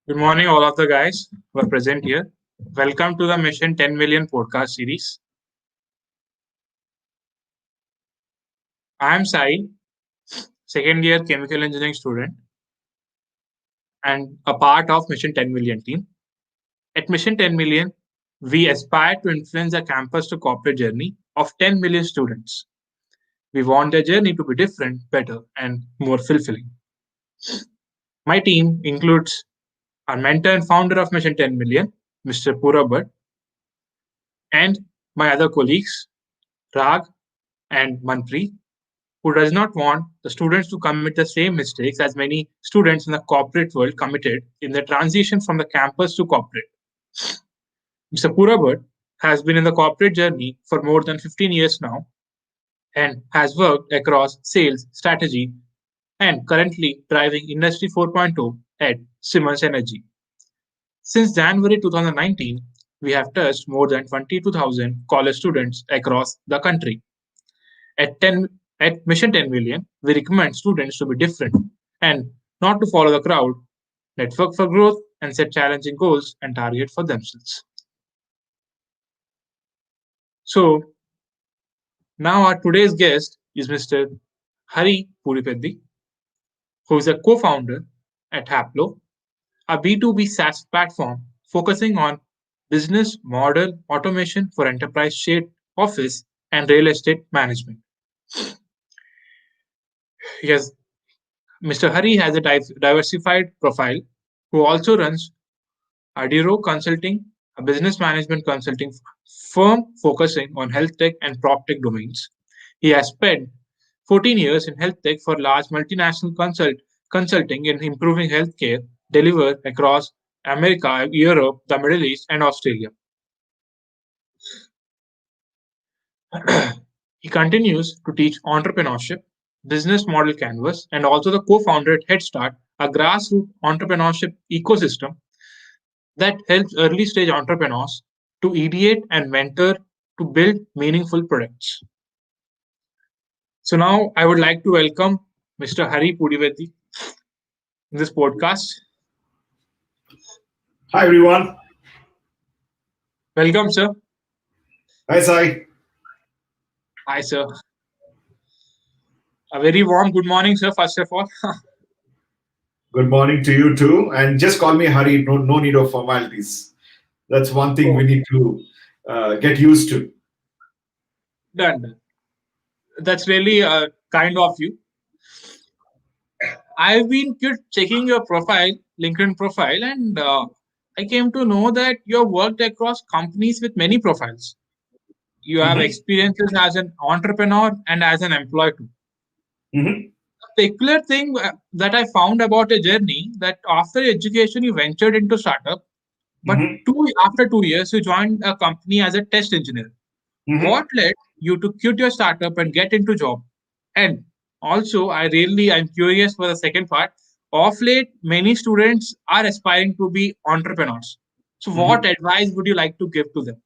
Good morning, all of the guys who are present here. Welcome to the Mission 10 Million podcast series. I am Sai, second year chemical engineering student and a part of Mission 10 Million team. At Mission 10 Million, we aspire to influence the campus to corporate journey of 10 million students. We want their journey to be different, better, and more fulfilling. My team includes our mentor and founder of Mission 10 Million, Mr. Purabhat, and my other colleagues, Rag and Manpreet, who does not want the students to commit the same mistakes as many students in the corporate world committed in the transition from the campus to corporate. Mr. Purabhat has been in the corporate journey for more than 15 years now and has worked across sales, strategy, and currently driving Industry 4.0 at Siemens Energy. Since January 2019, we have touched more than 22,000 college students across the country. At 10 at Mission 10 Million, we recommend students to be different and not to follow the crowd, network for growth, and set challenging goals and target for themselves. So now our today's guest is Mr. Hari Pudipeddi, who is a co-founder at Haplo, a B2B SaaS platform focusing on business model automation for enterprise shared office and real estate management. Yes, Mr. Hari has a diversified profile who also runs Adiro Consulting, a business management consulting firm focusing on health tech and prop tech domains. He has spent 14 years in health tech for large multinational consulting in improving healthcare delivered across America, Europe, the Middle East, and Australia. He continues to teach entrepreneurship, business model canvas, and also the co-founder at Head Start, a grassroots entrepreneurship ecosystem that helps early stage entrepreneurs to ideate and mentor to build meaningful products. So now I would like to welcome Mr. Hari Pudivedi in this podcast. Hi everyone. Welcome, sir. Hi Sai. Hi, sir. A very warm good morning, sir, first of all. Good morning to you too. And just call me Hari. No need of formalities. That's one thing we Oh, need to get used to. done. That's really kind of you. I've been checking your profile, LinkedIn profile, and I came to know that you have worked across companies with many profiles. You have Hmm. experiences as an entrepreneur and as an employee too. Hmm. Peculiar thing that I found about your journey that after education you ventured into startup, but Hmm. after 2 years you joined a company as a test engineer. Hmm. What led you to quit your startup and get into job? And also, I'm curious for the second part. Of late, many students are aspiring to be entrepreneurs. So, what Hmm. advice would you like to give to them?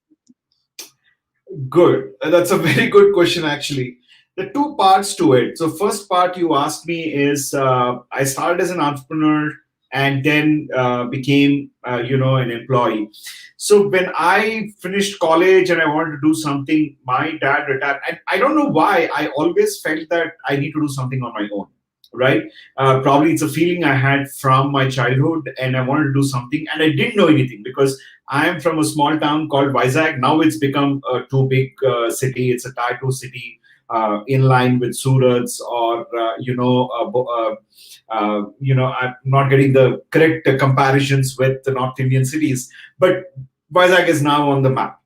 Good. That's a very good question, actually. There are two parts to it. So, first part you asked me is I started as an entrepreneur and then became, an employee. So, when I finished college and I wanted to do something, my dad retired, and I don't know why. I always felt that I need to do something on my own. Right? Probably it's a feeling I had from my childhood, and I wanted to do something, and I didn't know anything because I am from a small town called Vizag. Now it's become a too big city. It's a tier two city in line with Surat's or I'm not getting the correct comparisons with the North Indian cities, but Vizag is now on the map.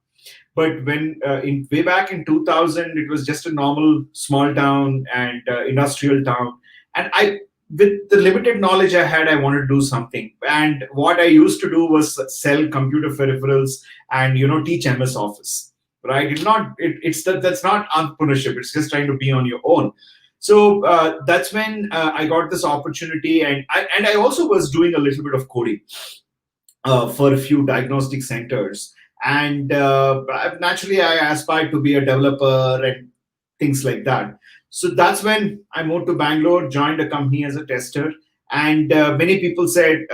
But when in way back in 2000, it was just a normal small town and industrial town, and I with the limited knowledge I had, I wanted to do something. And what I used to do was sell computer peripherals and teach MS Office. Right? That's not entrepreneurship. It's just trying to be on your own. So that's when I got this opportunity, and I also was doing a little bit of coding for a few diagnostic centers. And naturally, I aspired to be a developer and things like that. So that's when I moved to Bangalore, joined a company as a tester, And many people said,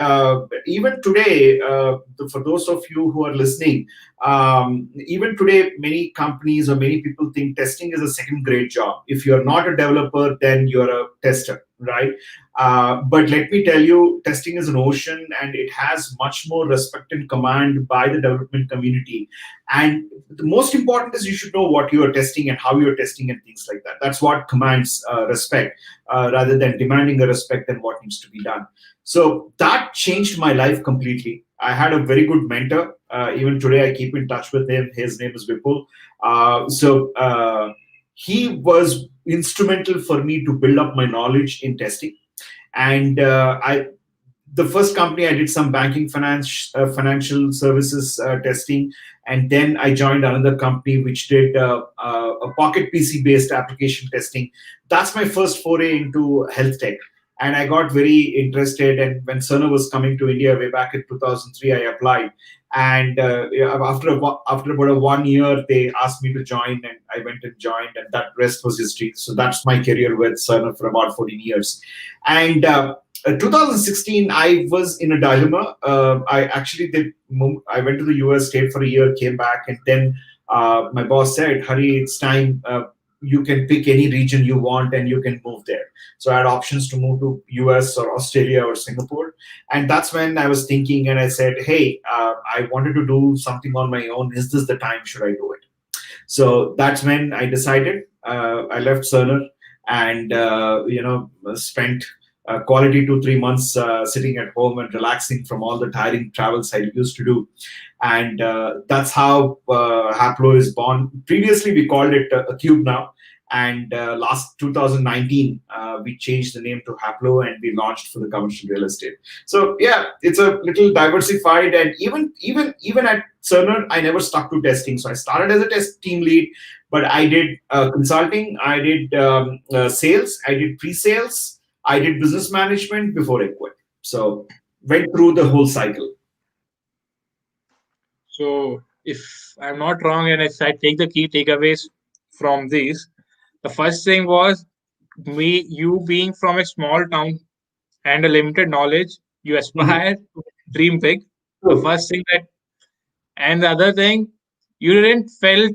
even today, for those of you who are listening, even today, many companies or many people think testing is a second grade job. If you're not a developer, then you're a tester, right? But let me tell you, testing is an ocean, and it has much more respect and command by the development community. And the most important is you should know what you are testing and how you're testing and things like that. That's what commands respect, rather than demanding a respect and what needs to be done. So that changed my life completely. I had a very good mentor. Even today, I keep in touch with him. His name is Vipul. He was instrumental for me to build up my knowledge in testing. And the first company I did some banking financial services testing, and then I joined another company which did a Pocket PC based application testing. That's my first foray into health tech, and I got very interested. And when Cerner was coming to India way back in 2003, I applied. And yeah, after about a 1 year, they asked me to join, and I went and joined, and that rest was history. So that's my career with Cerner for about 14 years. And 2016, I was in a dilemma. I actually did. I went to the US, stayed for a year, came back, and then my boss said, "Hari, it's time. You can pick any region you want, and you can move there." So I had options to move to US or Australia or Singapore, and that's when I was thinking, and I said, "Hey, I wanted to do something on my own. Is this the time? Should I do it?" So that's when I decided. I left Cerner and spent quality 2 3 months sitting at home and relaxing from all the tiring travels I used to do. And that's how Haplo is born. Previously, we called it a Cube now. And last 2019, we changed the name to Haplo and we launched for the commercial real estate. So yeah, it's a little diversified. And even at Cerner, I never stuck to testing. So I started as a test team lead, but I did consulting, I did sales, I did pre-sales, I did business management before I quit. So went through the whole cycle. So, if I'm not wrong, and if I take the key takeaways from these, the first thing was you being from a small town and a limited knowledge, you Mhm. aspire to dream big. The True. first thing that, and the other thing, you didn't felt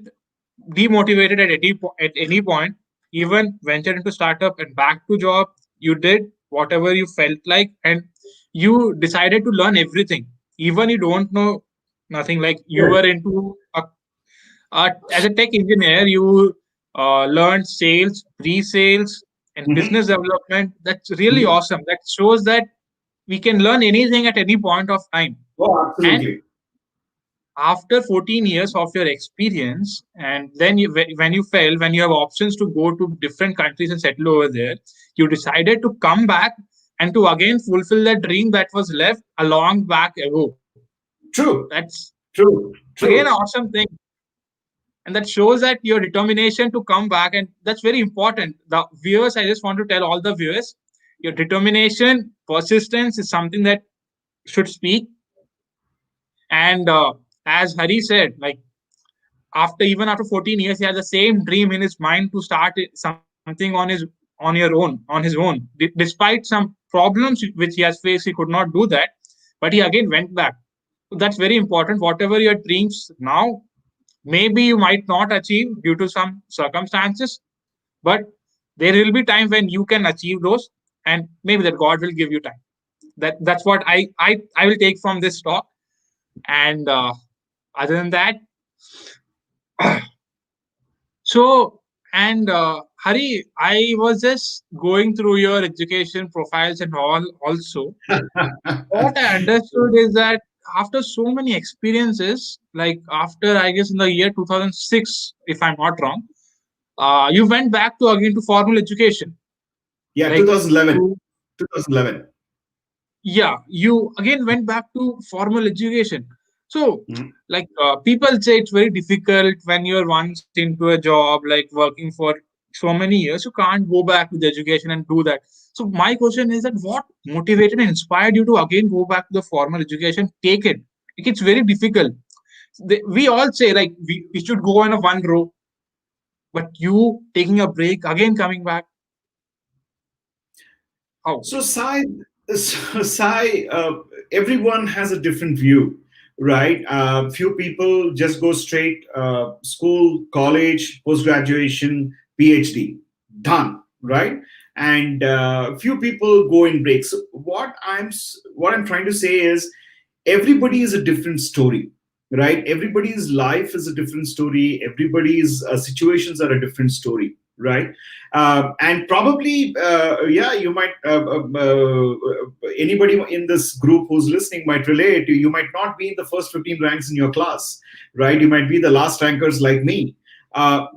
demotivated at any point, even ventured into startup and back to job. You did whatever you felt like, and you decided to learn everything, even you don't know nothing. Like you Yes. were into as a tech engineer, you learned sales, pre-sales, and Mhm. business development. That's really Mhm. awesome. That shows that we can learn anything at any point of time. Oh, And absolutely. after 14 years of your experience, and then when you fell, when you have options to go to different countries and settle over there, you decided to come back and to again fulfill that dream that was left a long back ago. True. That's True. again an True. awesome thing, and that shows that your determination to come back, and that's very important. The viewers, I just want to tell all the viewers, your determination, persistence is something that should speak. And as Hari said, like after 14 years, he has the same dream in his mind to start something on your own, on his own. Despite some problems which he has faced, he could not do that, but he again went back. So that's very important. Whatever your dreams now, maybe you might not achieve due to some circumstances, but there will be time when you can achieve those, and maybe that God will give you time. That's what I will take from this talk. And other than that, so, and Hari, I was just going through your education profiles and all also. What I understood is that after so many experiences, like after I guess in the year 2006, if I'm not wrong, you went back to again to formal education. Yeah, Like 2011. you, 2011. yeah, you again went back to formal education. So, Mhm. like people say it's very difficult when you're once into a job, like working for so many years, you can't go back to the education and do that. So my question is that what motivated and inspired you to again go back to the formal education, take it? Like, it's very difficult. We all say like we should go in a one row, but you taking a break again coming back, how? So, Sai, So, Sai, everyone has a different view, right? Few people just go straight school, college, post graduation, PhD, done, right? And few people go in breaks. So what I'm trying to say is everybody is a different story, right? Everybody's life is a different story. Everybody's situations are a different story, right? And probably yeah, you might anybody in this group who's listening might relate. You might not be in the first 15 ranks in your class, right? You might be the last rankers like me.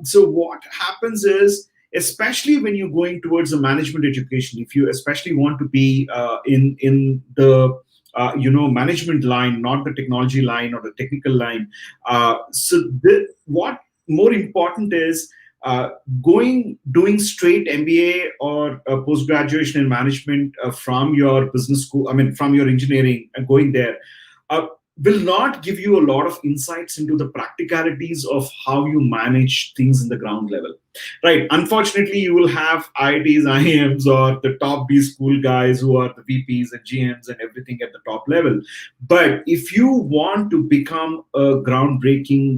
So what happens is, especially when you're going towards a management education, if you especially want to be in the management line, not the technology line or the technical line. What more important is doing straight MBA or post graduation in management from your business school. I mean, from your engineering and going there. Uh, will not give you a lot of insights into the practicalities of how you manage things in the ground level, right? Unfortunately, you will have IITs, IIMs, or the top B school guys who are the VPs and GMs and everything at the top level. But if you want to become a groundbreaking,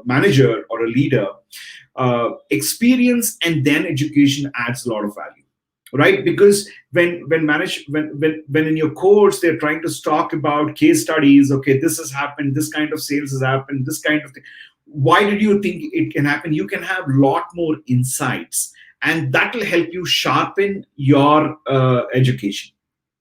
manager or a leader, experience and then education adds a lot of value, right? Because when in your course they're trying to talk about case studies, okay, this has happened, this kind of sales has happened, this kind of thing, why did you think it can happen? You can have a lot more insights, and that will help you sharpen your education,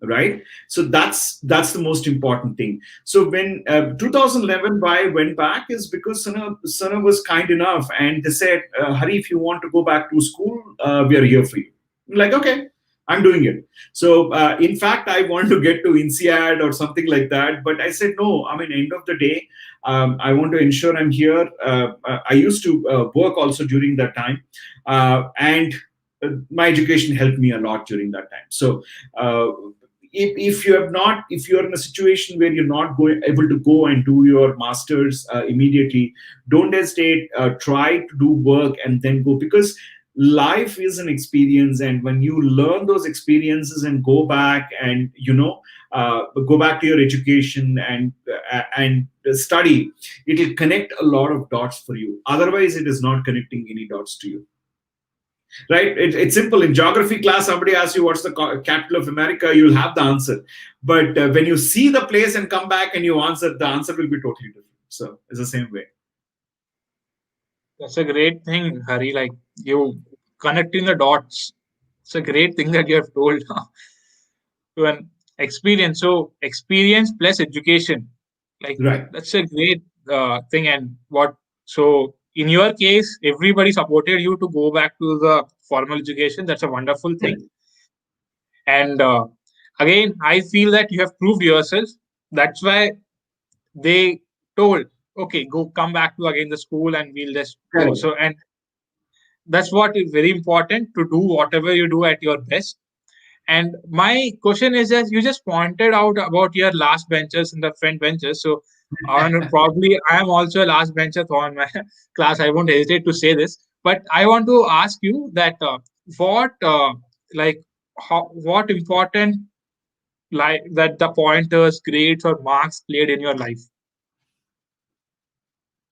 right? So that's the most important thing. So when 2011 why I went back is because Sana was kind enough, and they said, Hari, if you want to go back to school, we are here for you. I'm like, okay, I'm doing it. So in fact, I want to get to INSEAD or something like that, but I said no. I mean, end of the day, I want to ensure I'm here. I used to work also during that time, and my education helped me a lot during that time. So uh, if you're in a situation where you're not able to go and do your masters immediately, don't hesitate. Try to do work and then go, because life is an experience, and when you learn those experiences and go back and go back to your education and study, it will connect a lot of dots for you. Otherwise, it is not connecting any dots to you, right? It's simple. In geography class, somebody asks you what's the capital of America, you'll have the answer. But when you see the place and come back and you answer, the answer will be totally different. So it's the same way. That's a great thing, Hari. Like you connecting the dots. It's a great thing that you have told to an experience. So experience plus education, like Right. that's a great thing. And what so in your case, everybody supported you to go back to the formal education. That's a wonderful Yeah. thing. And again, I feel that you have proved yourself. That's why they told, okay, go come back to again the school and we'll just go. Correct. So and that's what is very important, to do whatever you do at your best. And my question is, as you just pointed out about your last benchers and the front benchers. So and probably I am also a last bencher on my class. I won't hesitate to say this, but I want to ask you that what like what important, like that the pointers, grades, or marks played in your life.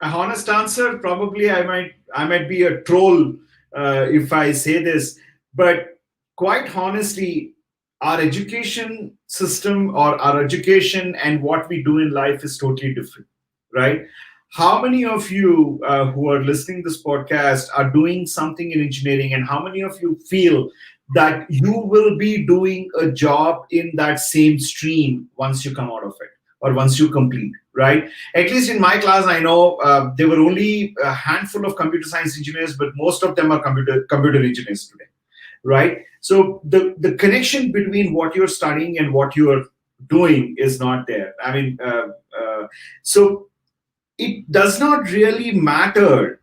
A honest answer, probably I might be a troll if I say this, but quite honestly, our education system or our education and what we do in life is totally different, right? How many of you who are listening to this podcast are doing something in engineering, and how many of you feel that you will be doing a job in that same stream once you come out of it or once you complete, right? At least in my class, I know there were only a handful of computer science engineers, but most of them are computer engineers today, right? So the connection between what you're studying and what you're doing is not there. I mean, so it does not really matter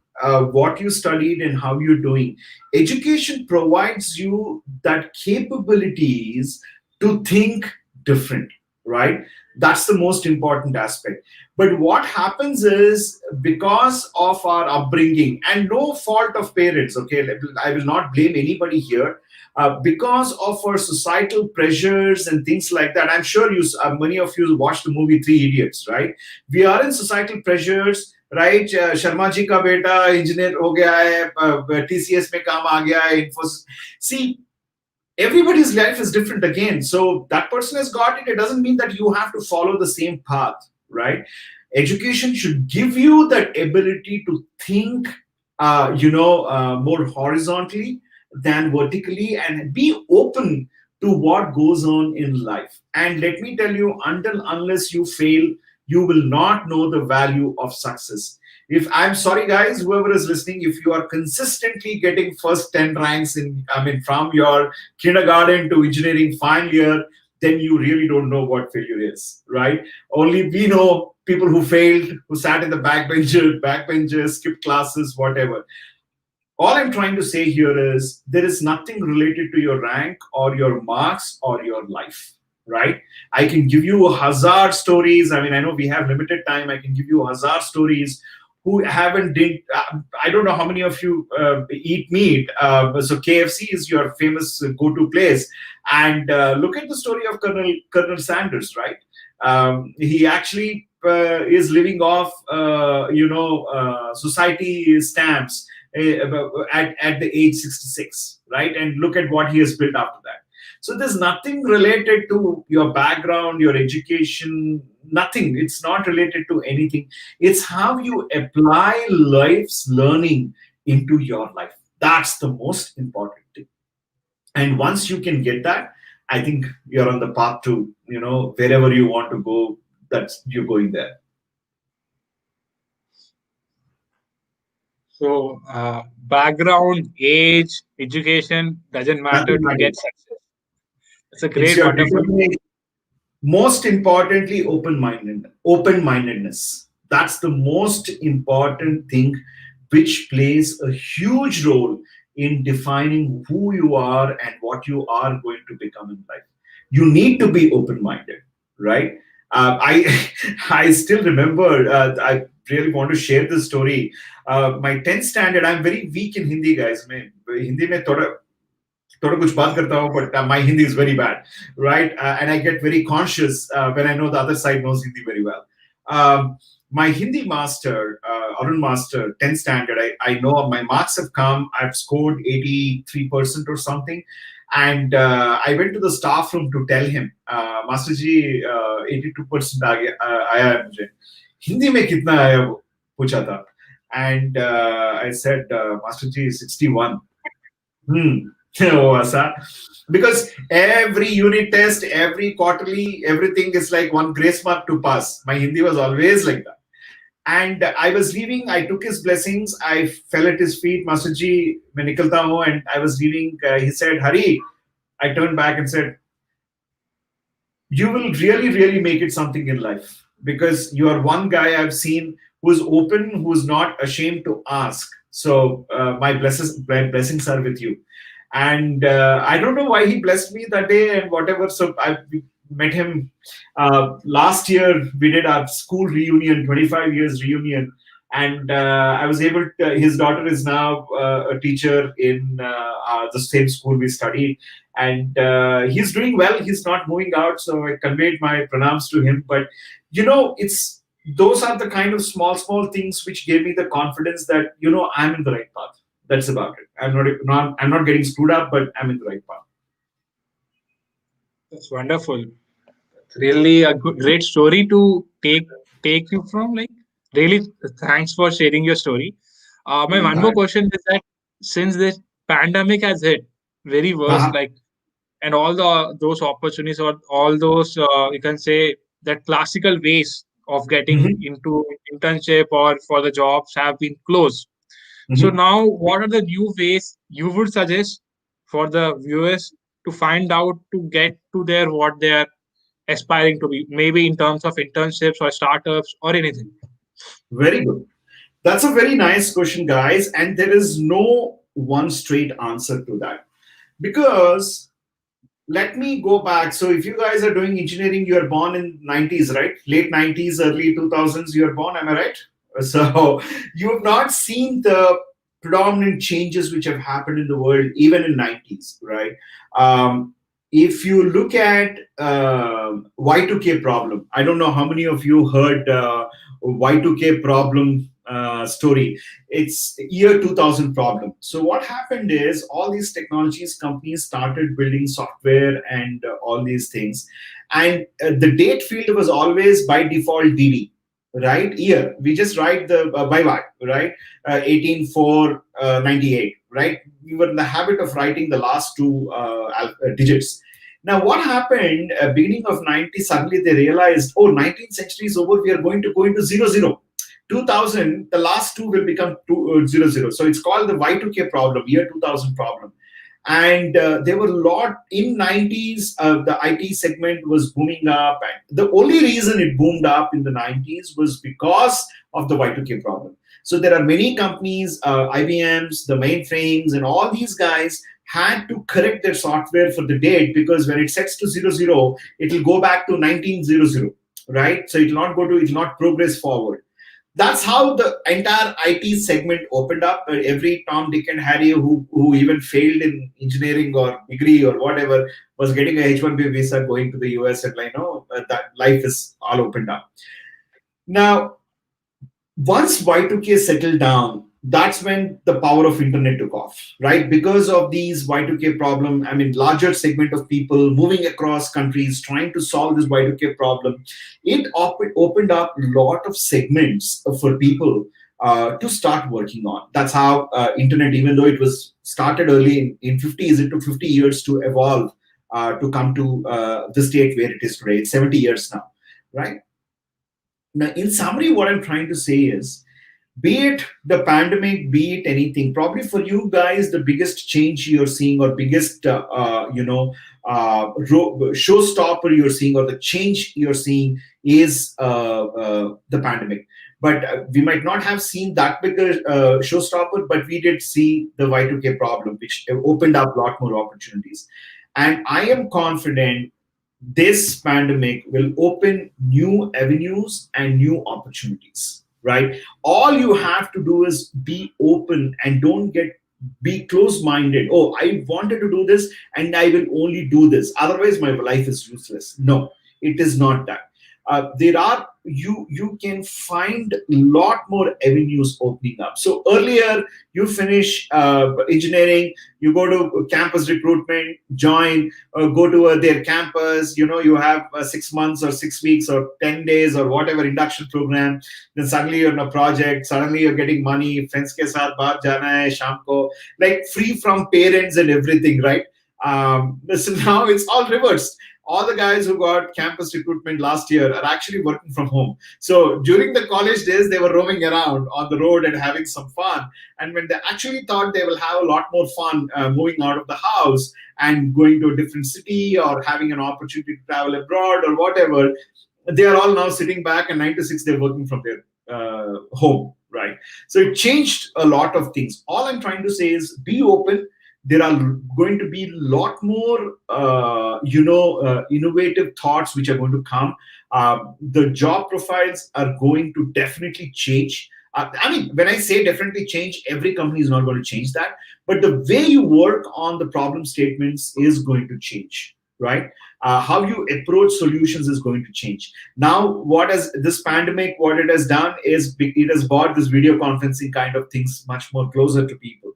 what you studied and how you're doing. Education provides you that capabilities to think different, right? That's the most important aspect. But what happens is, because of our upbringing, and no fault of parents, okay, I will not blame anybody here, because of our societal pressures and things like that. I'm sure many of you watched the movie Three Idiots, right? We are in societal pressures, right? Sharma ji ka beta engineer ho gaya hai, TCS mein kaam aa gaya hai, Infosys. See, everybody's life is different again. So that person has got it. It doesn't mean that you have to follow the same path, right? Education should give you that ability to think, more horizontally than vertically, and be open to what goes on in life. And let me tell you, until unless you fail, you will not know the value of success. If I'm sorry, guys, whoever is listening, if you are consistently getting first 10 ranks from your kindergarten to engineering final year, then you really don't know what failure is, right? Only we know people who failed, who sat in the backbenches, skipped classes, whatever. All I'm trying to say here is, there is nothing related to your rank or your marks or your life, right? I can give you a hazard stories. I mean, I know we have limited time. I can give you a hazard stories who haven't did. I don't know how many of you eat meat. So KFC is your famous go-to place. And look at the story of Colonel Sanders, right? He actually is living off, society stamps at the age 66, right? And look at what he has built after that. So there's nothing related to your background, your education, nothing. It's not related to anything. It's how you apply life's learning into your life. That's the most important thing. And once you can get that, I think you're on the path to, wherever you want to go, that's you're going there. So, background, age, education doesn't matter Nothing to get matters. success. It's a It's great, your wonderful. determination. Most importantly, open mindedness. That's the most important thing, which plays a huge role in defining who you are and what you are going to become in life. You need to be open minded, right? I I still remember, I really want to share this story. My 10th standard, I'm very weak in Hindi, guys. Hindi mein थोड़ा कुछ बात करता हूँ, but my Hindi is very bad, right? And I get very conscious when I know the other side knows Hindi very well. My Hindi master, Arun master, 10th standard, I know my marks have come. I've scored 83% or something. And I went to the staff room to tell him, Master ji, 82% आया है मुझे. हिंदी में कितना आया वो पूछा था. And I said, Master ji, 61. Oh, sir. Because every unit test, every quarterly, everything is like one grace mark to pass. My Hindi was always like that. And I was leaving, I took his blessings, I fell at his feet, Master Ji, मैं निकलता हूँ, and I was leaving, he said, Hari, I turned back and said, you will really, really make it something in life, because you are one guy I've seen who's open, who's not ashamed to ask. So my blessings are with you. And I don't know why he blessed me that day and whatever. So I met him last year. We did our school reunion, 25 years reunion, and I was able to, his daughter is now a teacher in the same school we studied, and he's doing well. He's not moving out, so I conveyed my pranams to him. But it's those are the kind of small things which gave me the confidence that I'm in the right path. That's about it. I'm not getting screwed up, but I'm in the right path. That's wonderful. It's really a great story to take you from. Like, really, thanks for sharing your story. My one more Anytime. question is that since this pandemic has hit very worst, Uh-huh. like, and all those opportunities or all those you can say that classical ways of getting Mhm. into internship or for the jobs have been closed. So Mhm. now, what are the new ways you would suggest for the viewers to find out to get to their what they are aspiring to be, maybe in terms of internships or startups or anything? Very good. That's a very nice question, guys. And there is no one straight answer to that. Because let me go back. So if you guys are doing engineering, you are born in 90s, right? Late 90s, early 2000s, you are born. Am I right? So you have not seen the predominant changes which have happened in the world, even in 90s, right? If you look at Y2K problem, I don't know how many of you heard Y2K problem story. It's year 2000 problem. So what happened is all these technologies companies started building software and all these things, and the date field was always by default DD, right? Year we just write the by, right? 18498, right? We were in the habit of writing the last two digits. Now, what happened? Beginning of 90, suddenly they realized, oh, 19th century is over. We are going to go into 00. 2000, the last two will become 00. So it's called the Y2K problem, year 2000 problem. And there were a lot in 90s. The IT segment was booming up, and the only reason it boomed up in the 90s was because of the Y2K problem. So there are many companies, IBMs, the mainframes, and all these guys had to correct their software for the date, because when it sets to 00, it will go back to 1900, right? So it will not go to, it will not progress forward. That's how the entire IT segment opened up. Every Tom, Dick, and Harry who even failed in engineering or degree or whatever was getting a H-1B visa, going to the US, and that life is all opened up. Now, once Y2K settled down, that's when the power of internet took off, right? Because of these Y2K problem, I mean, larger segment of people moving across countries trying to solve this Y2K problem, it opened up a lot of segments for people to start working on. That's how internet, even though it was started early in 50s, it took 50 years to evolve to come to the state where it is today. It's 70 years now, right? Now, in summary, what I'm trying to say is, be it the pandemic, be it anything, probably for you guys, the biggest change you're seeing, or biggest, showstopper you're seeing, or the change you're seeing is the pandemic. But we might not have seen that big a showstopper, but we did see the Y2K problem, which opened up a lot more opportunities. And I am confident this pandemic will open new avenues and new opportunities, right? All you have to do is be open and don't be close minded. Oh, I wanted to do this and I will only do this, otherwise my life is useless. No, it is not that. There are, you can find a lot more avenues opening up. So earlier, you finish engineering, you go to campus recruitment, join, go to their campus, you have 6 months or 6 weeks or 10 days or whatever induction program. Then suddenly you're in a project, suddenly you're getting money, friends ke saath baar jana hai sham ko, like free from parents and everything, right? So now it's all reversed. All the guys who got campus recruitment last year are actually working from home. So during the college days, they were roaming around on the road and having some fun. And when they actually thought they will have a lot more fun moving out of the house and going to a different city or having an opportunity to travel abroad or whatever, they are all now sitting back, and 9 to 6, they're working from their home, right? So it changed a lot of things. All I'm trying to say is be open. There are going to be a lot more innovative thoughts which are going to come. The job profiles are going to definitely change. I mean, when I say definitely change, every company is not going to change that, but the way you work on the problem statements is going to change, right? How you approach solutions is going to change. Now, what has this pandemic, what it has done is it has brought this video conferencing kind of things much more closer to people.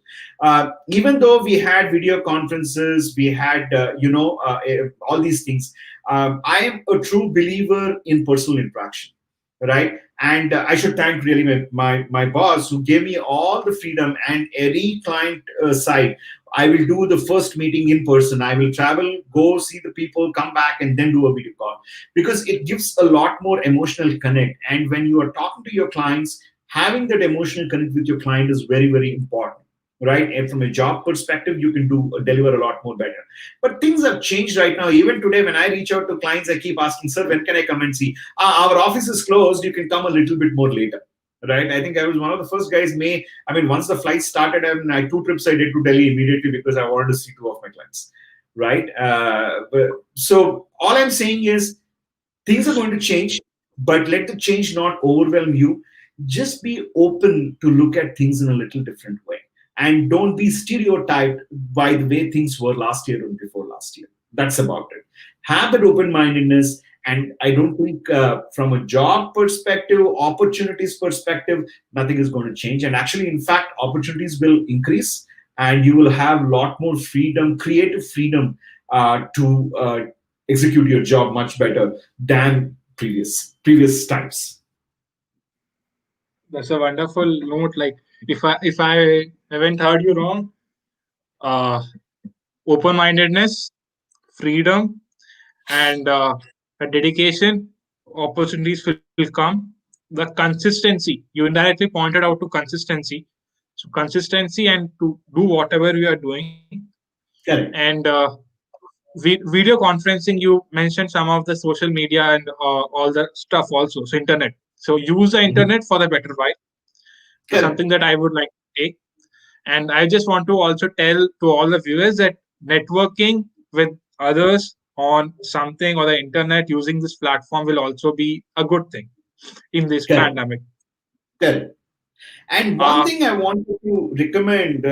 Even though we had video conferences, we had all these things. I am a true believer in personal interaction, right? And I should thank really my boss, who gave me all the freedom, and every client side, I will do the first meeting in person. I will travel, go see the people, come back, and then do a video call, because it gives a lot more emotional connect. And when you are talking to your clients, having that emotional connect with your client is very, very important, right? And from a job perspective, you can deliver a lot more better. But things have changed right now. Even today, when I reach out to clients, I keep asking, sir, when can I come and see? Our office is closed. You can come a little bit more later, right? I think I was one of the first guys. Once the flight started, 2 trips I did to Delhi immediately, because I wanted to see 2 of my clients. right? So all I'm saying is things are going to change, but let the change not overwhelm you. Just be open to look at things in a little different way, and don't be stereotyped by the way things were last year or before last year. That's about it. Have that open mindedness. And I don't think, from a job perspective, opportunities perspective, nothing is going to change. And actually, in fact, opportunities will increase, and you will have a lot more freedom, creative freedom, to execute your job much better than previous times. That's a wonderful note. Like, if I haven't heard you wrong, uh, open-mindedness, freedom, and a dedication, opportunities will come. The consistency, you indirectly pointed out to consistency. So consistency and to do whatever we are doing. Correct. And video conferencing, you mentioned some of the social media and all the stuff also. So internet. So use the Mhm. internet for the better while. So Correct. something that I would like to take. And I just want to also tell to all the viewers that networking with others on something or the internet using this platform will also be a good thing in this Correct. pandemic. Correct. And one Uh, thing I wanted to recommend,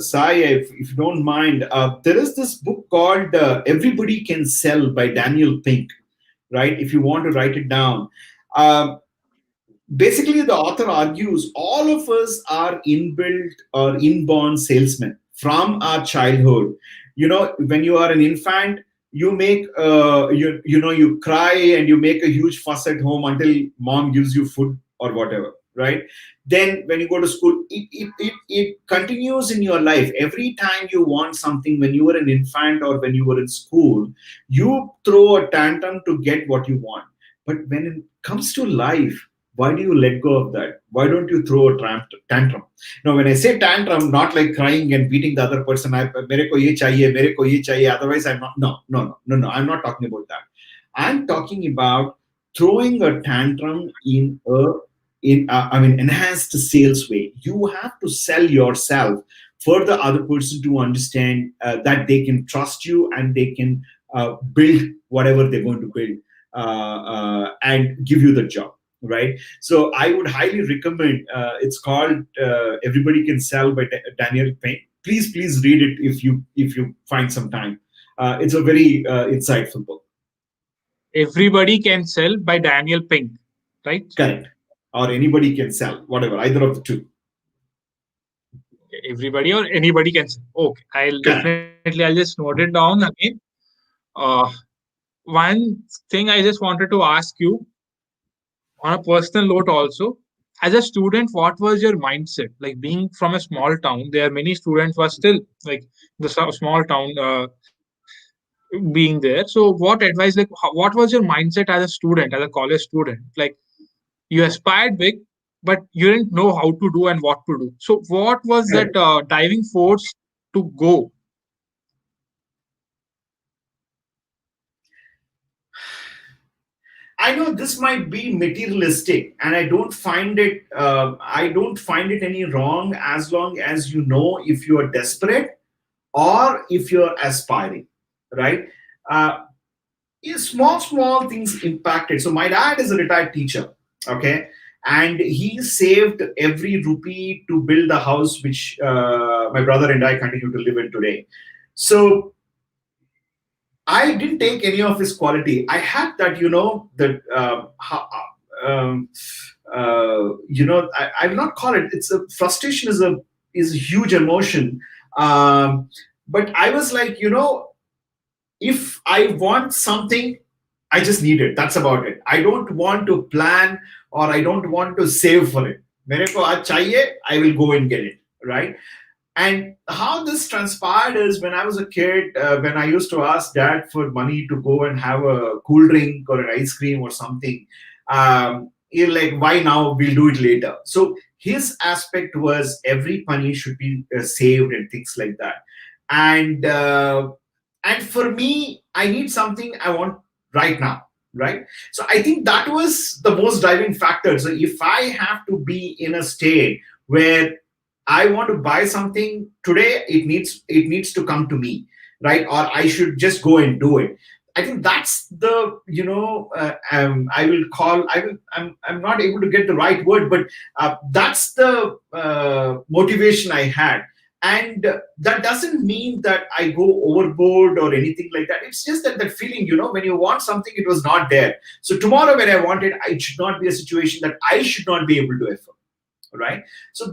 Sai, if you don't mind, there is this book called Everybody Can Sell by Daniel Pink, right? If you want to write it down. Um, Basically, the author argues all of us are inbuilt or inborn salesmen from our childhood. When you are an infant, you make you cry and you make a huge fuss at home until mom gives you food or whatever, right? Then when you go to school, it continues in your life. Every time you want something, when you were an infant or when you were in school, you throw a tantrum to get what you want. But when it comes to life, why do you let go of that? Why don't you throw a tantrum? Now, when I say tantrum, not like crying and beating the other person. Mere ko ye chahiye, mere ko ye chahiye. Otherwise, I'm not. No, no, no, no, no. I'm not talking about that. I'm talking about throwing a tantrum in enhanced sales way. You have to sell yourself for the other person to understand that they can trust you and they can build whatever they're going to build, and give you the job, right? So I would highly recommend. It's called Everybody Can Sell by Daniel Payne. Please read it if you find some time. It's a very insightful book. Everybody Can Sell by Daniel Pink, right? Correct. Or anybody can sell, whatever, either of the two. Everybody or anybody can sell. Okay, Correct. I'll just note it down again. Uh, One thing I just wanted to ask you on a personal note also, as a student, what was your mindset? Like being from a small town, there are many students who are still like the small town being there. So what advice, like what was your mindset as a student, as a college student? Like you aspired big, but you didn't know how to do and what to do. So what was that Correct. driving force to go? I know this might be materialistic, and I don't find it any wrong as long as you know if you are desperate or if you're aspiring, right? Uh, small things impacted. So my dad is a retired teacher, okay, and he saved every rupee to build the house which my brother and I continue to live in today. So I didn't take any of his quality. I had that, that I will not call it. It's a frustration is a huge emotion. Um, but I was like, if I want something, I just need it. That's about it. I don't want to plan or I don't want to save for it. मेरे को आज चाहिए, I will go and get it, right? And how this transpired is when I was a kid, when I used to ask dad for money to go and have a cool drink or an ice cream or something, he's like, why now? We'll do it later. So his aspect was every penny should be saved and things like that. And and for me, I need something I want right now, right? So I think that was the most driving factor. So if I have to be in a state where I want to buy something today, it needs to come to me. right? Or I should just go and do it. I think that's the, I will call, I'm not able to get the right word, but that's the motivation I had. And that doesn't mean that I go overboard or anything like that. It's just that feeling, when you want something, it was not there. So tomorrow when I want it, it should not be a situation that I should not be able to afford, right? So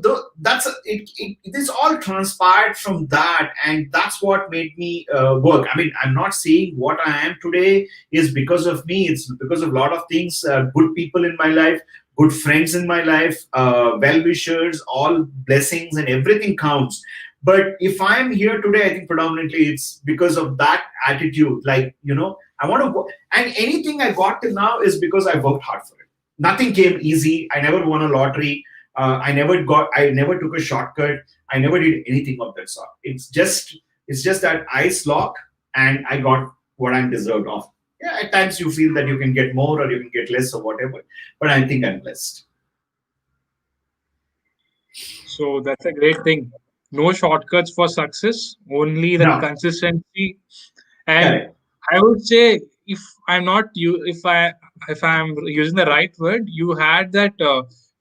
this all transpired from that, and that's what made me work. I mean, I'm not saying what I am today is because of me. It's because of a lot of things, good people in my life, good friends in my life, well wishers, all blessings, and everything counts. But if I am here today, I think predominantly it's because of that attitude. Like, I want to go, and anything I got till now is because I worked hard for it. Nothing came easy. I never won a lottery. I never took a shortcut. I never did anything of that sort. It's just that I slog and I got what I'm deserved of. Yeah, at times you feel that you can get more or you can get less or whatever, but I think I'm blessed. So that's a great thing. No shortcuts for success, only that No, consistency. And correct, I would say, if I'm not you, if I'm using the right word, you had that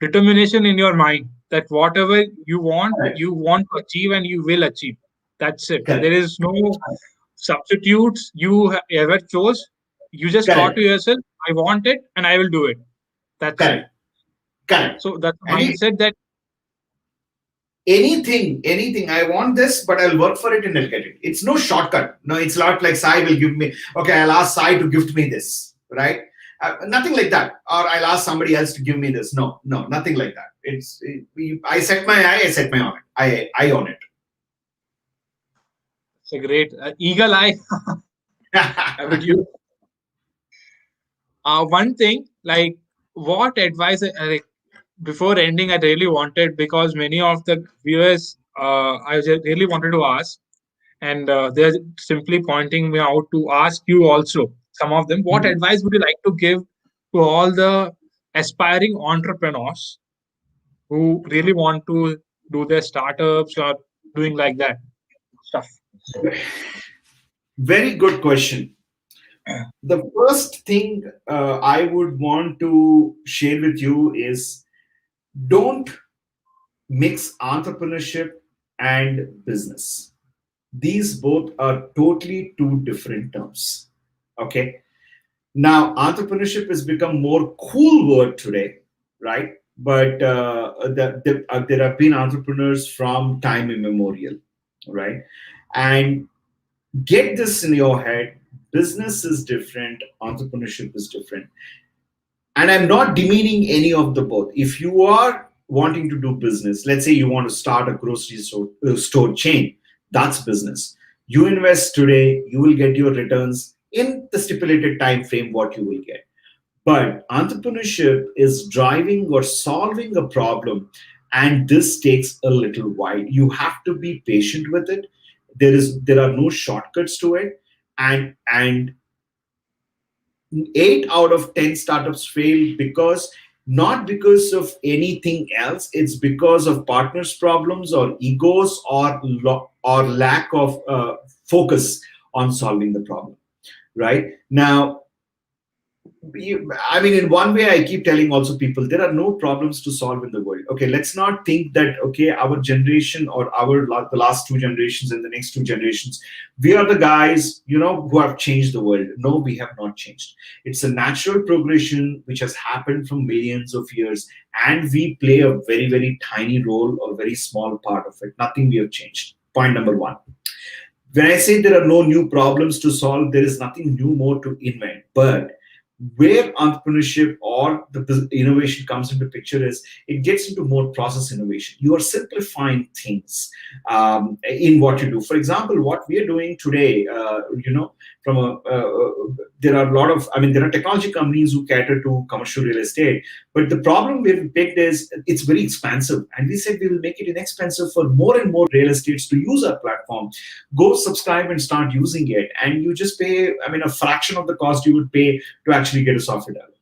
determination in your mind that whatever correct, you want to achieve, and you will achieve. That's it. There correct, is no substitutes you ever chose. You just thought to correct, yourself, I want it and I will do it. That's it. correct, correct. So that's the And mindset that anything, I want this, but I'll work for it and I'll get it. It's no shortcut. No, it's not like Sai will give me, okay, I'll ask Sai to gift me this, right? Nothing like that. Or I'll ask somebody else to give me this. No, no, nothing like that. I set my eye, I set my on it. I own it's a great eagle eye. I would it. use one thing like what advice like before ending I really wanted, because many of the viewers I really wanted to ask, and they're simply pointing me out to ask you also some of them. What advice would you like to give to all the aspiring entrepreneurs who really want to do their startups or doing like that stuff? Very good question. The first thing I would want to share with you is, don't mix entrepreneurship and business. These both are totally two different terms. Okay. Now, entrepreneurship has become more cool word today, right? But there have been entrepreneurs from time immemorial, right? And get this in your head: business is different, entrepreneurship is different. And I'm not demeaning any of the both. If you are wanting to do business, let's say you want to start a grocery store chain, that's business. You invest today, you will get your returns in the stipulated time frame what you will get. But entrepreneurship is driving or solving a problem, and this takes a little while. You have to be patient with it. There are no shortcuts to it. And 8 out of 10 startups fail because, not because of anything else, it's because of partners problems or egos or lack of focus on solving the problem, right? Now, I mean, in one way, I keep telling also people there are no problems to solve in the world. Okay, let's not think that, okay, our generation or the last two generations and the next two generations, we are the guys, who have changed the world. No, we have not changed. It's a natural progression which has happened from millions of years, and we play a very, very tiny role or very small part of it. Nothing we have changed. Point number one. When I say there are no new problems to solve, there is nothing new more to invent. But where entrepreneurship or the innovation comes into picture is, it gets into more process innovation. You are simplifying things in what you do. For example, what we are doing today, from there are a lot of, I mean, there are technology companies who cater to commercial real estate, but the problem we've picked is it's very expensive, and we said we will make it inexpensive for more and more real estates to use our platform. Go subscribe and start using it, and you just pay, I mean, a fraction of the cost you would pay to actually get a software developer.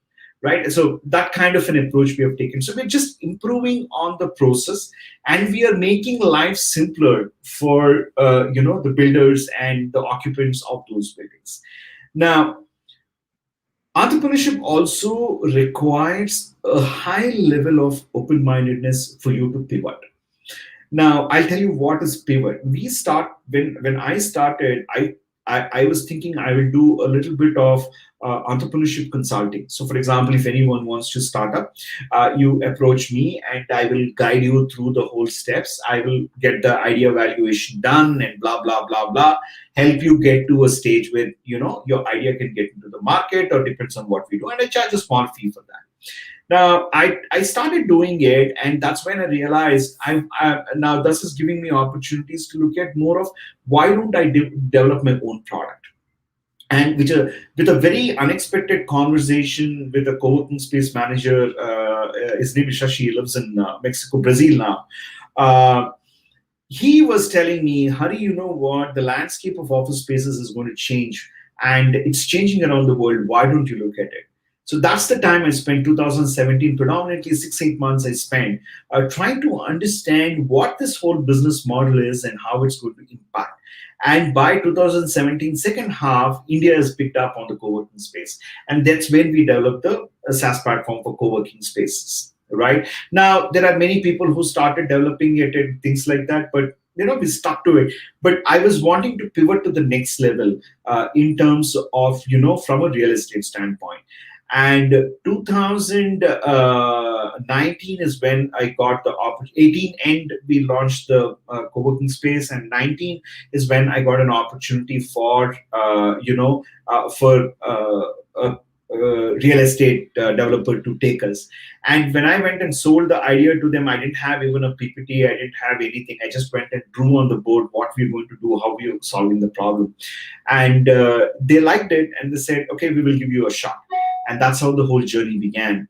right? So that kind of an approach we have taken. So we're just improving on the process, and we are making life simpler for the builders and the occupants of those buildings. Now, entrepreneurship also requires a high level of open-mindedness for you to pivot. Now, I'll tell you what is pivot. We start when I started, I was thinking I will do a little bit of entrepreneurship consulting. So, for example, if anyone wants to start up, you approach me and I will guide you through the whole steps. I will get the idea valuation done and blah blah blah blah. Help you get to a stage where your idea can get into the market, or depends on what we do, and I charge a small fee for that. Now I started doing it, and that's when I realized now this is giving me opportunities to look at more of why don't I develop my own product. And with a very unexpected conversation with a co-working space manager, his name is Shashi, he lives in Mexico, Brazil now. Uh, he was telling me, Hari, you know what? The landscape of office spaces is going to change, and it's changing around the world. Why don't you look at it? So that's the time I spent, 2017, predominantly 6, 8 months I spent trying to understand what this whole business model is and how it's going to impact. And by 2017, second half, India has picked up on the co-working space. And that's when we developed the SaaS platform for co-working spaces. Right now, there are many people who started developing it and things like that, but we stuck to it. But I was wanting to pivot to the next level in terms of from a real estate standpoint. And 2019 is when I got the opportunity. 18 and we launched the co-working space, and 19 is when I got an opportunity for a real estate developer to take us. And when I went and sold the idea to them, I didn't have even a PPT, I didn't have anything. I just went and drew on the board what we're going to do, how we're solving the problem. And they liked it, and they said, okay, we will give you a shot. And that's how the whole journey began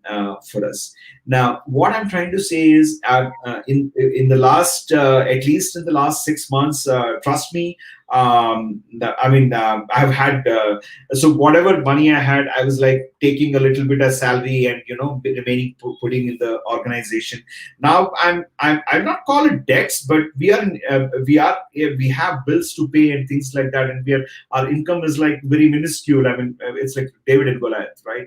for us. Now, what I'm trying to say is, in the last, at least in the last 6 months, trust me, I've had so whatever money I had, I was like taking a little bit of salary and remaining putting in the organization. Now I'm not call it debts, but we have bills to pay and things like that, and our income is like very minuscule. I mean, it's like David and Goliath, right?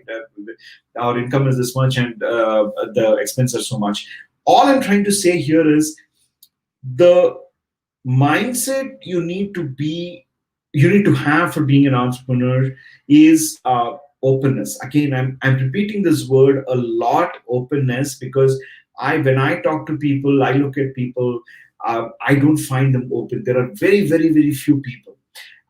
Our income is this much, and the expenses are so much. All I'm trying to say here is the mindset you need to have for being an entrepreneur is openness. Again, I'm repeating this word a lot, openness, because when I talk to people, I look at people, I don't find them open. There are very, very, very few people,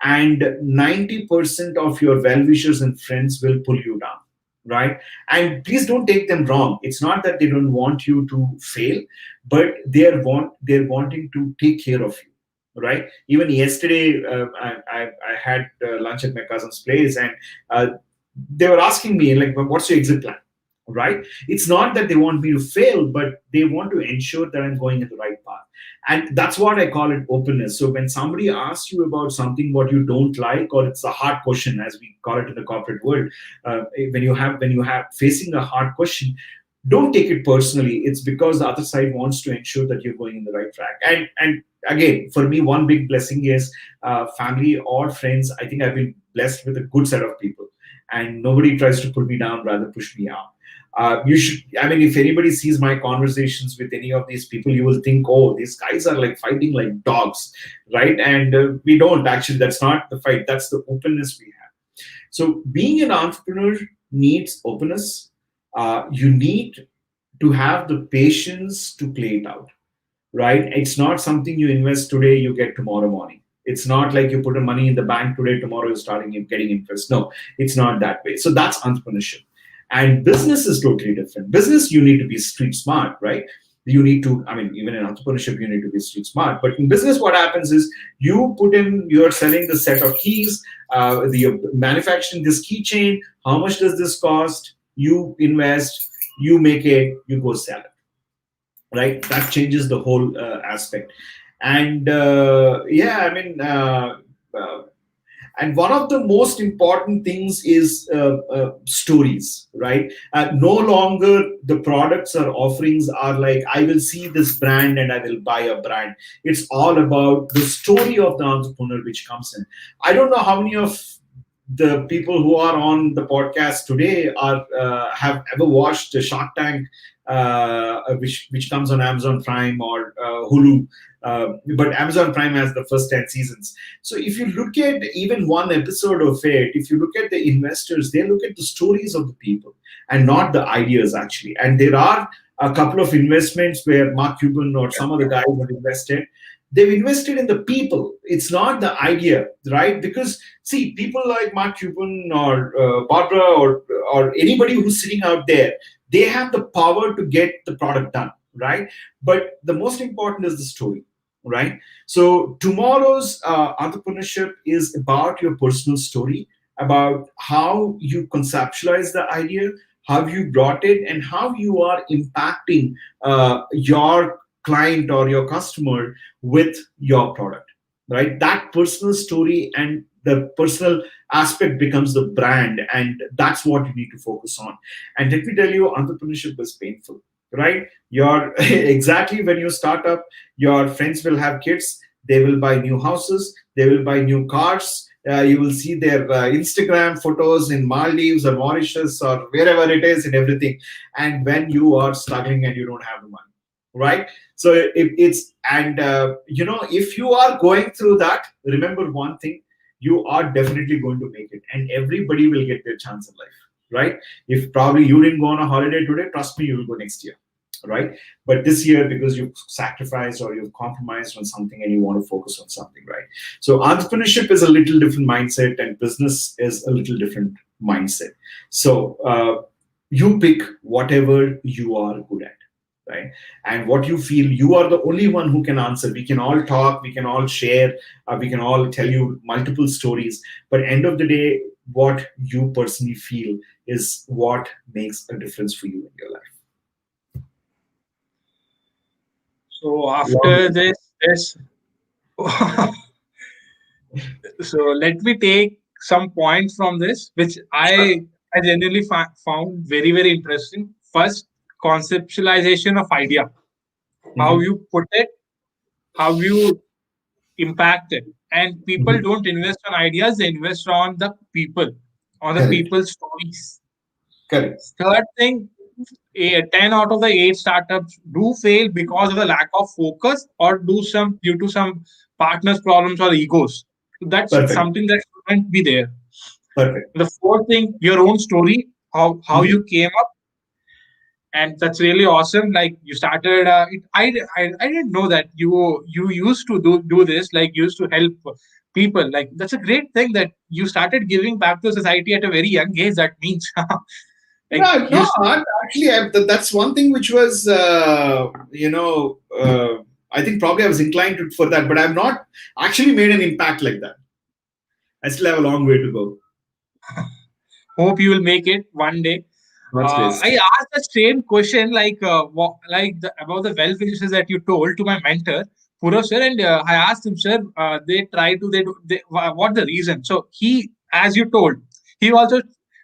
and 90% of your well-wishers and friends will pull you down, right? And please don't take them wrong. It's not that they don't want you to fail, but they're wanting to take care of you, right? Even yesterday, I had lunch at my cousin's place, and they were asking me like, "Well, what's your exit plan?" Right? It's not that they want me to fail, but they want to ensure that I'm going in the right path. And that's what I call it, openness. So when somebody asks you about something what you don't like, or it's a hard question, as we call it in the corporate world, when you have facing a hard question, don't take it personally. It's because the other side wants to ensure that you're going in the right track. And again, for me, one big blessing is family or friends. I think I've been blessed with a good set of people, and nobody tries to pull me down, rather push me out. You should, I mean, if anybody sees my conversations with any of these people, you will think, oh, these guys are like fighting like dogs, right? And we don't actually, that's not the fight, that's the openness we have. So being an entrepreneur needs openness. You need to have the patience to play it out, right? It's not something you invest today, you get tomorrow morning. It's not like you put the money in the bank today, tomorrow you're starting getting interest. No, it's not that way. So that's entrepreneurship. And business is totally different. Business, you need to be street smart, right? You need to, I mean, even in entrepreneurship, you need to be street smart. But in business, what happens is you're selling the set of keys, you're manufacturing this keychain. How much does this cost? You invest, you make it, you go sell it, right? That changes the whole aspect. And uh, And one of the most important things is stories, right? No longer the products or offerings are like, I will see this brand and I will buy a brand. It's all about the story of the entrepreneur which comes in. I don't know how many of the people who are on the podcast today are have ever watched Shark Tank, which comes on Amazon Prime or Hulu. But Amazon Prime has the first 10 seasons. So if you look at even one episode of it, if you look at the investors, they look at the stories of the people and not the ideas actually. And there are a couple of investments where Mark Cuban or some of the guys have invested. They've invested in the people. It's not the idea, right? Because see, people like Mark Cuban or Barbara or anybody who's sitting out there, they have the power to get the product done, right? But the most important is the story, right? So tomorrow's entrepreneurship is about your personal story, about how you conceptualize the idea, how you brought it, and how you are impacting your client or your customer with your product, right? That personal story and the personal aspect becomes the brand, and that's what you need to focus on. And let me tell you, entrepreneurship is painful, right? You're exactly when you start up, your friends will have kids, they will buy new houses, they will buy new cars. You will see their Instagram photos in Maldives or Mauritius or wherever it is and everything. And when you are struggling and you don't have the money, right? So it's and if you are going through that, remember one thing: you are definitely going to make it, and everybody will get their chance in life, right? If probably you didn't go on a holiday today, trust me, you will go next year, right? But this year, because you've sacrificed or you've compromised on something and you want to focus on something, right? So entrepreneurship is a little different mindset, and business is a little different mindset. So you pick whatever you are good at, right? And what you feel, you are the only one who can answer. We can all talk, we can all share, we can all tell you multiple stories, but end of the day, what you personally feel is what makes a difference for you in your life. So Long after this, so let me take some points from this, which Sure. I genuinely found very very interesting. First, conceptualization of idea, how Mhm. you put it, how you impact it, and people Mhm. don't invest on ideas; they invest on the Correct. people's stories. Correct. Third thing, 10 out of the 8 startups do fail because of the lack of focus or do some due to some partners problems or egos. That's Perfect. something that shouldn't be there. Perfect. The fourth thing, your own story, how Mhm. you came up, and that's really awesome. Like you started I didn't know that you used to do this, like you used to help people. Like that's a great thing that you started giving back to society at a very young age. That means like No, you no, actually, that's one thing which was, I think probably I was inclined for that, but I've not actually made an impact like that. I still have a long way to go. hope you will make it one day. God's I grace. asked the same question, like about the well wishes that you told to my mentor, Purav sir, and I asked him, sir, they try to what the reason? So he, as you told, he also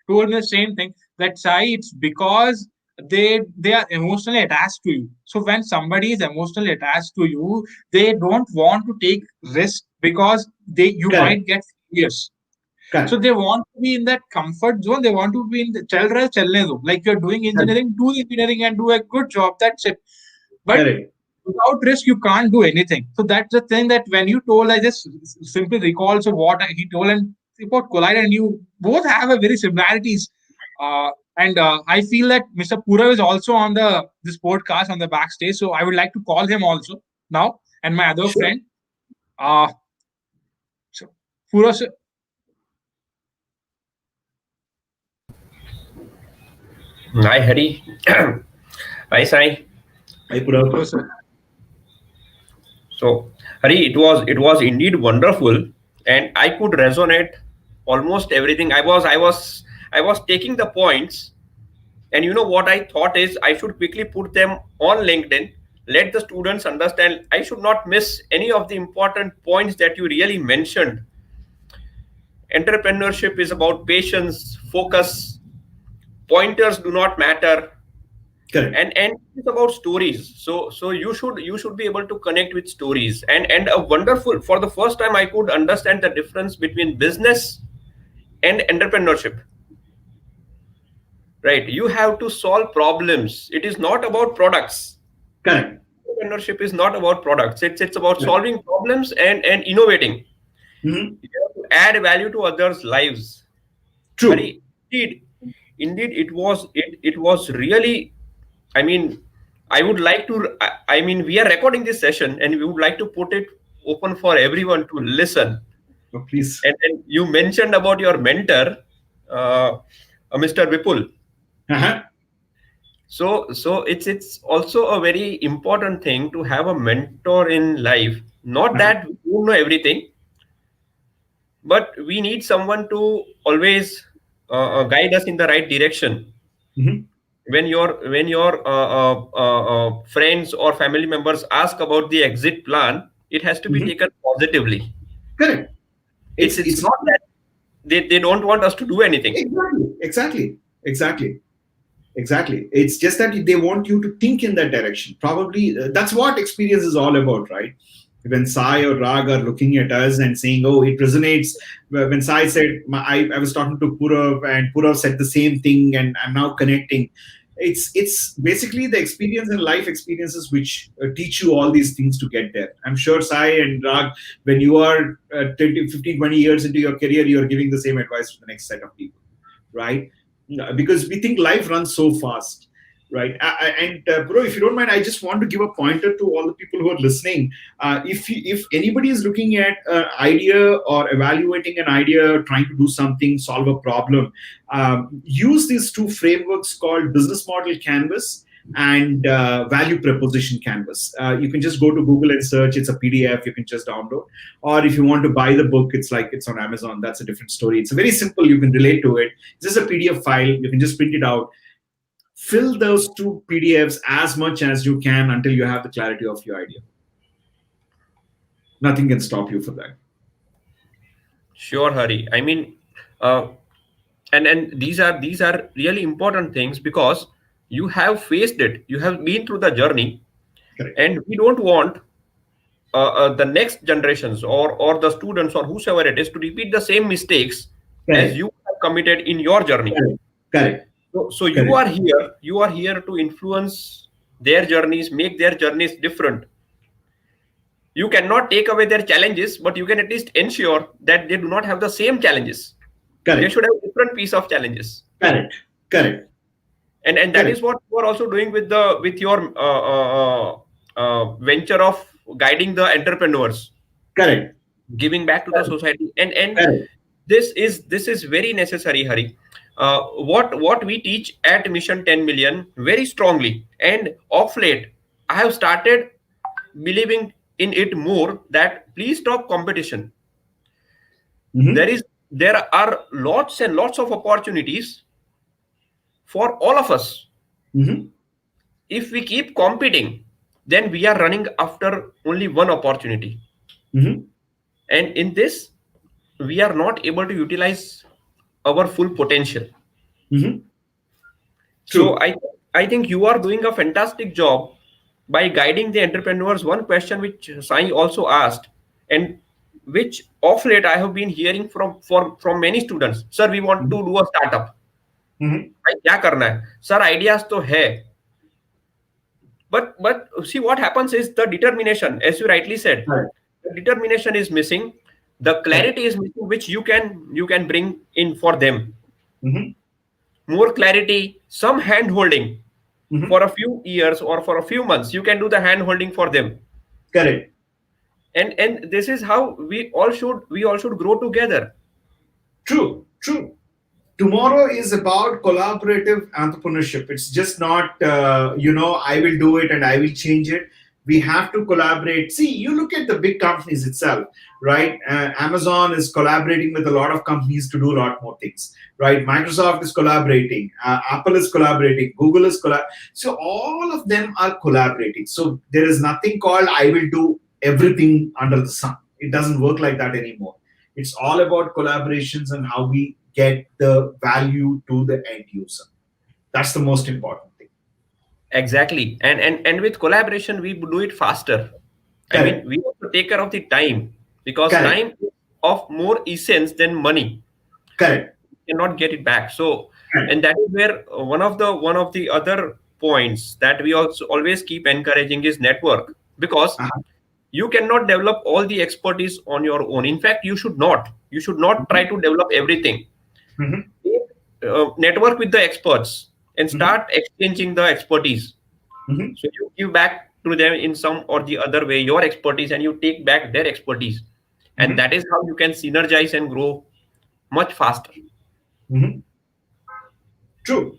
told me the same thing, that Sai, it's because they are emotionally attached to you. So when somebody is emotionally attached to you, they don't want to take risk because they you Correct. might get serious. So Correct. they want to be in that comfort zone. They want to be in the chal raha hai, chalne do. Like you're doing Correct. engineering, do engineering and do a good job. That's it. But Correct. without risk, you can't do anything. So that's the thing that when you told, I just simply recall so what he told, and about Collide and you both have a very similarities. And I feel that Mr. Pura is also on the this podcast on the backstage. So I would like to call him also now, and my other Sure. friend. Uh, so Pura sir, Hi Hari. Hi Sai. I put up. Pura sir. So Hari, it was indeed wonderful, and I could resonate almost everything. I was taking the points, and you know what I thought is I should quickly put them on LinkedIn. Let the students understand. I should not miss any of the important points that you really mentioned. Entrepreneurship is about patience, focus. Pointers do not matter, Correct. and it's about stories. So you should be able to connect with stories, and a wonderful, for the first time I could understand the difference between business and entrepreneurship. Right? You have to solve problems. It is not about products. Correct. Entrepreneurship is not about products. It's about Correct. solving problems and innovating. Mhm. You have to add value to others' lives. True. Hari, indeed, it was really. I mean, I would like to. I mean, we are recording this session, and we would like to put it open for everyone to listen. Oh, please. And you mentioned about your mentor, Mr. Vipul. Uh-huh. So it's also a very important thing to have a mentor in life. Not Uh-huh. that we don't know everything, but we need someone to always guide us in the right direction. Mhm. When your friends or family members ask about the exit plan, it has to be Mhm. taken positively. Correct. It's It's not that they don't want us to do anything. exactly. It's just that they want you to think in that direction. Probably that's what experience is all about, right? When Sai or Rag are looking at us and saying, "Oh, it resonates." When Sai said, I was talking to Purav, and Purav said the same thing, and I'm now connecting. It's basically the experience and life experiences which teach you all these things to get there. I'm sure Sai and Rag, when you are 20, 15, 20 years into your career, you're giving the same advice to the next set of people, right? Because we think life runs so fast, right? And bro, if you don't mind, I just want to give a pointer to all the people who are listening. If anybody is looking at an idea or evaluating an idea, trying to do something, solve a problem, use these two frameworks called business model canvas and value proposition canvas. You can just go to Google and search. It's a PDF you can just download, or if you want to buy the book, it's on Amazon. That's a different story. It's very simple. You can relate to it. It's just a PDF file. You can just print it out. Fill those two PDFs as much as you can until you have the clarity of your idea. Nothing can stop you for that. Sure, Hari. I mean, uh, and these are really important things because you have faced it. You have been through the journey, Correct. and we don't want the next generations or the students or whosoever it is to repeat the same mistakes as Correct. you have committed in your journey. Correct. Correct. So you Correct. are here. You are here to influence their journeys, make their journeys different. You cannot take away their challenges, but you can at least ensure that they do not have the same challenges. They Correct. should have different piece of challenges. Correct. Correct. And that Correct. is what you are also doing with your venture of guiding the entrepreneurs, Correct. giving back to the society, and Correct. this is very necessary, Hari. What we teach at Mission 10 Million very strongly, and of late I have started believing in it more, that please stop competition. Mhm. There are lots and lots of opportunities for all of us. Mhm. If we keep competing, then we are running after only one opportunity, Mhm. and in this we are not able to utilize our full potential. Mhm. So True. I think you are doing a fantastic job by guiding the entrepreneurs. One question which Sai also asked, and which of late I have been hearing from many students, sir, we want Mhm. to do a startup. Mhm. भाई क्या करना है sir, ideas तो है, but see what happens is the determination, as you rightly said, Correct. the determination is missing, the Correct. clarity is missing, which you can bring in for them. Mhm. More clarity, some hand holding Mhm. for a few years or for a few months. You can do the hand holding for them, Correct. and this is how we all should grow together. True. True. Tomorrow is about collaborative entrepreneurship. It's just not I will do it and I will change it. We have to collaborate. See, you look at the big companies itself, right? Amazon is collaborating with a lot of companies to do a lot more things, right? Microsoft is collaborating, Apple is collaborating, Google is so all of them are collaborating. So there is nothing called I will do everything under the sun. It doesn't work like that anymore. It's all about collaborations and how we get the value to the end user. That's the most important thing. Exactly. And with collaboration, we do it faster. I mean, Correct. we have to take care of the time, because Correct. time is of more essence than money. Correct. You cannot get it back. So, Correct. and that is where one of the other points that we also always keep encouraging is network, because Uh-huh. you cannot develop all the expertise on your own. In fact, you should not try to develop everything. Mhm. Network with the experts and Mhm. start exchanging the expertise. Mhm. So you give back to them in some or the other way your expertise, and you take back their expertise, and Mhm. that is how you can synergize and grow much faster. Mhm. True.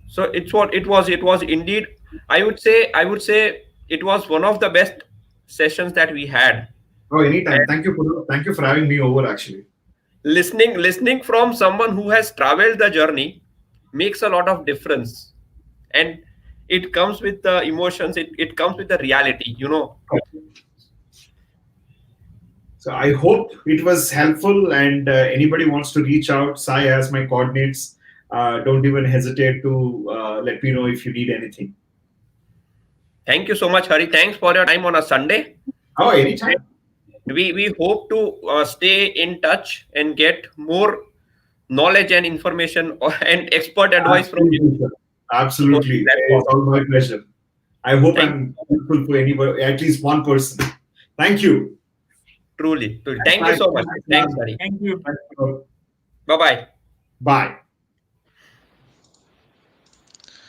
So it was indeed, I would say it was one of the best sessions that we had. Oh, anytime. And Thank you for having me over. Actually. listening from someone who has traveled the journey makes a lot of difference. And it comes with the emotions, it comes with the reality. So I hope it was helpful. And anybody wants to reach out, Sai has my coordinates. Don't even hesitate to let me know if you need anything. Thank you so much, Hari. Thanks for your time on a Sunday. Oh, anytime. We hope to stay in touch and get more knowledge and information and expert advice from you Absolutely, sir. for this Absolutely. platform. It's all my pleasure. I hope Thank I'm you. helpful for anybody, at least one person. Thank you. Truly. Thanks, Thank you Sai. so much. Thanks, Hari. Thank you. Thanks. Bye bye. Bye.